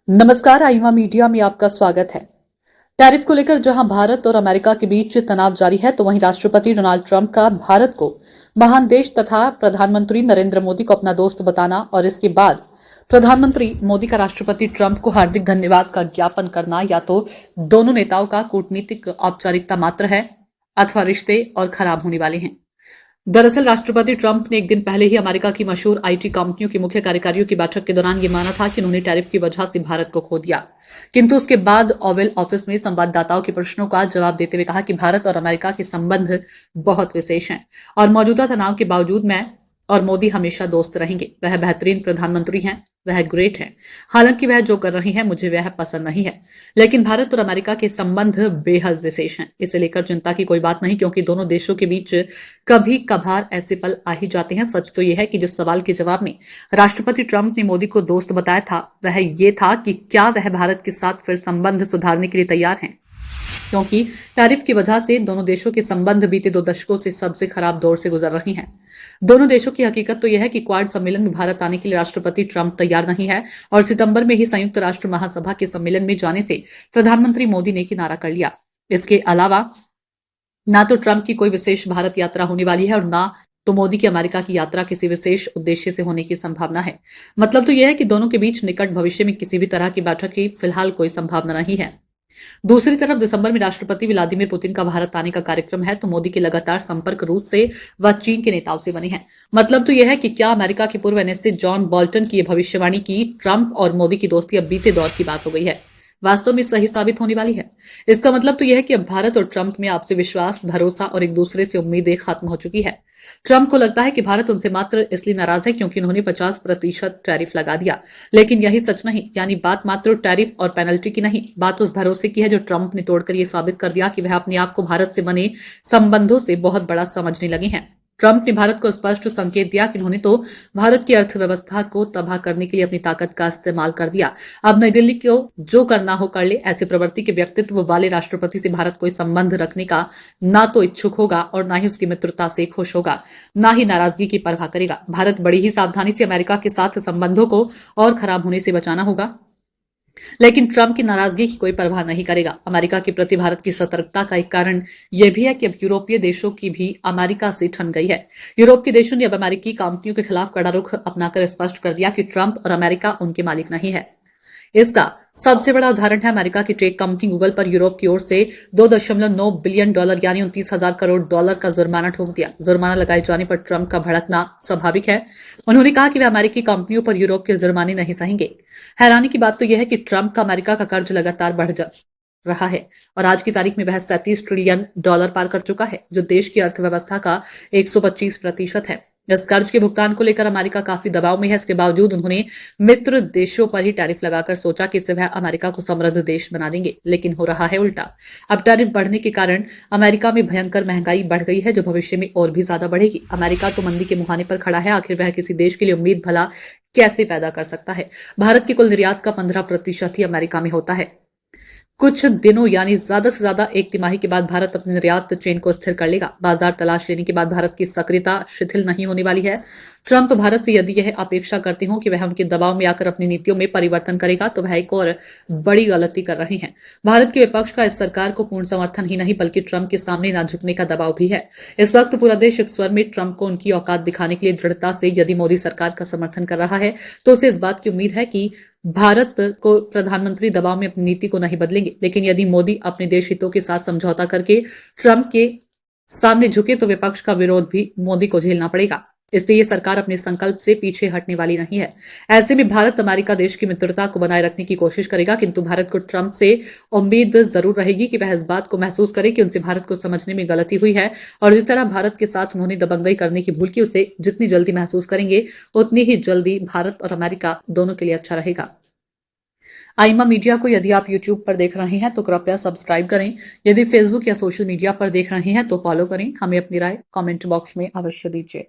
नमस्कार, आईमा मीडिया में आपका स्वागत है। टैरिफ को लेकर जहां भारत और अमेरिका के बीच तनाव जारी है, तो वहीं राष्ट्रपति डोनाल्ड ट्रंप का भारत को महान देश तथा प्रधानमंत्री नरेंद्र मोदी को अपना दोस्त बताना और इसके बाद प्रधानमंत्री मोदी का राष्ट्रपति ट्रंप को हार्दिक धन्यवाद का ज्ञापन करना या तो दोनों नेताओं का कूटनीतिक औपचारिकता मात्र है अथवा रिश्ते और खराब होने वाले हैं। दरअसल राष्ट्रपति ट्रंप ने एक दिन पहले ही अमेरिका की मशहूर आईटी कंपनियों के मुख्य कार्यकारियों की बैठक के दौरान ये माना था कि उन्होंने टैरिफ की वजह से भारत को खो दिया, किंतु उसके बाद ओवल ऑफिस में संवाददाताओं के प्रश्नों का जवाब देते हुए कहा कि भारत और अमेरिका के संबंध बहुत विशेष हैं और मौजूदा तनाव के बावजूद मैं और मोदी हमेशा दोस्त रहेंगे। वह बेहतरीन प्रधानमंत्री हैं, वह ग्रेट हैं। हालांकि वह जो कर रही हैं मुझे वह पसंद नहीं है, लेकिन भारत और अमेरिका के संबंध बेहद विशेष हैं। इसे लेकर चिंता की कोई बात नहीं, क्योंकि दोनों देशों के बीच कभी कभार ऐसे पल आ ही जाते हैं। सच तो यह है कि जिस सवाल के जवाब में राष्ट्रपति ट्रंप ने मोदी को दोस्त बताया था वह ये था कि क्या वह भारत के साथ फिर संबंध सुधारने के लिए तैयार हैं, क्योंकि टैरिफ की वजह से दोनों देशों के संबंध बीते 2 दशकों से सबसे खराब दौर से गुजर रही हैं। दोनों देशों की हकीकत तो यह है कि क्वाड सम्मेलन में भारत आने के लिए राष्ट्रपति ट्रंप तैयार नहीं है और सितंबर में ही संयुक्त राष्ट्र महासभा के सम्मेलन में जाने से प्रधानमंत्री मोदी ने किनारा कर लिया। इसके अलावा ना तो ट्रंप की कोई विशेष भारत यात्रा होने वाली है और ना तो मोदी की अमेरिका की यात्रा किसी विशेष उद्देश्य से होने की संभावना है। मतलब तो यह है कि दोनों के बीच निकट भविष्य में किसी भी तरह की बैठक की फिलहाल कोई संभावना नहीं है। दूसरी तरफ दिसंबर में राष्ट्रपति व्लादिमीर पुतिन का भारत आने का कार्यक्रम है, तो मोदी के लगातार संपर्क रूस से व चीन के नेताओं से बने हैं। मतलब तो यह है कि क्या अमेरिका के पूर्व एनएसए जॉन बोल्टन की यह भविष्यवाणी की ट्रंप और मोदी की दोस्ती अब बीते दौर की बात हो गई है, वास्तव में सही साबित होने वाली है। इसका मतलब तो यह है कि अब भारत और ट्रंप में आपसी विश्वास, भरोसा और एक दूसरे से उम्मीदें खत्म हो चुकी है। ट्रंप को लगता है कि भारत उनसे मात्र इसलिए नाराज है क्योंकि उन्होंने 50% टैरिफ लगा दिया, लेकिन यही सच नहीं। यानी बात मात्र टैरिफ और पेनल्टी की नहीं, बात उस भरोसे की है जो ट्रंप ने तोड़कर यह साबित कर दिया कि वह अपने आप को भारत से बने संबंधों से बहुत बड़ा समझने लगे हैं। ट्रंप ने भारत को स्पष्ट संकेत दिया कि उन्होंने तो भारत की अर्थव्यवस्था को तबाह करने के लिए अपनी ताकत का इस्तेमाल कर दिया। अब नई दिल्ली को जो करना हो कर ले। ऐसे प्रवृत्ति के व्यक्तित्व वाले राष्ट्रपति से भारत कोई संबंध रखने का ना तो इच्छुक होगा और ना ही उसकी मित्रता से खुश होगा, ना ही नाराजगी की परवाह करेगा। भारत बड़ी ही सावधानी से अमेरिका के साथ संबंधों को और खराब होने से बचाना होगा, लेकिन ट्रंप की नाराजगी की कोई परवाह नहीं करेगा। अमेरिका के प्रति भारत की सतर्कता का एक कारण यह भी है कि अब यूरोपीय देशों की भी अमेरिका से ठन गई है। यूरोप के देशों ने अब अमेरिकी कंपनियों के खिलाफ कड़ा रुख अपनाकर स्पष्ट कर दिया कि ट्रंप और अमेरिका उनके मालिक नहीं है। इसका सबसे बड़ा उदाहरण है अमेरिका की टेक कंपनी गूगल पर यूरोप की ओर से $2.9 बिलियन यानी 29,000 करोड़ डॉलर का जुर्माना ठोक दिया। जुर्माना लगाए जाने पर ट्रंप का भड़कना स्वाभाविक है। उन्होंने कहा कि वे अमेरिकी कंपनियों पर यूरोप के जुर्माने नहीं सहेंगे। हैरानी की बात तो यह है कि ट्रंप का अमेरिका का कर्ज लगातार बढ़ जा रहा है और आज की तारीख में वह $37 ट्रिलियन पार कर चुका है, जो देश की अर्थव्यवस्था का 125% है। इस कर्ज के भुगतान को लेकर अमेरिका काफी दबाव में है। इसके बावजूद उन्होंने मित्र देशों पर ही टैरिफ लगाकर सोचा कि इससे वह अमेरिका को समृद्ध देश बना देंगे, लेकिन हो रहा है उल्टा। अब टैरिफ बढ़ने के कारण अमेरिका में भयंकर महंगाई बढ़ गई है, जो भविष्य में और भी ज्यादा बढ़ेगी। अमेरिका तो मंदी के मुहाने पर खड़ा है। आखिर वह किसी देश के लिए उम्मीद भला कैसे पैदा कर सकता है। भारत की कुल निर्यात का 15% ही अमेरिका में होता है। कुछ दिनों यानी ज्यादा से ज्यादा 1 तिमाही के बाद भारत अपने निर्यात चेन को स्थिर कर लेगा। बाजार तलाश लेने के बाद भारत की सक्रियता शिथिल नहीं होने वाली है। ट्रंप भारत से यदि यह अपेक्षा करते हो कि वह उनके दबाव में आकर अपनी नीतियों में परिवर्तन करेगा, तो वह एक और बड़ी गलती कर रहे हैं। भारत के विपक्ष का इस सरकार को पूर्ण समर्थन ही नहीं बल्कि ट्रंप के सामने ना झुकने का दबाव भी है। इस वक्त पूरा देश एक स्वर में ट्रंप को उनकी औकात दिखाने के लिए दृढ़ता से यदि मोदी सरकार का समर्थन कर रहा है, तो उसे इस बात की उम्मीद है कि भारत को प्रधानमंत्री दबाव में अपनी नीति को नहीं बदलेंगे। लेकिन यदि मोदी अपने देश हितों के साथ समझौता करके ट्रंप के सामने झुके, तो विपक्ष का विरोध भी मोदी को झेलना पड़ेगा। इसलिए ये सरकार अपने संकल्प से पीछे हटने वाली नहीं है। ऐसे में भारत अमेरिका देश की मित्रता को बनाए रखने की कोशिश करेगा, किंतु भारत को ट्रंप से उम्मीद जरूर रहेगी कि वह इस बात को महसूस करे कि उनसे भारत को समझने में गलती हुई है और जिस तरह भारत के साथ उन्होंने दबंगई करने की भूल की, उसे जितनी जल्दी महसूस करेंगे उतनी ही जल्दी भारत और अमेरिका दोनों के लिए अच्छा रहेगा। आईमा मीडिया को यदि आप यूट्यूब पर देख रहे हैं तो कृपया सब्सक्राइब करें। यदि फेसबुक या सोशल मीडिया पर देख रहे हैं तो फॉलो करें। हमें अपनी राय कमेंट बॉक्स में अवश्य दीजिए।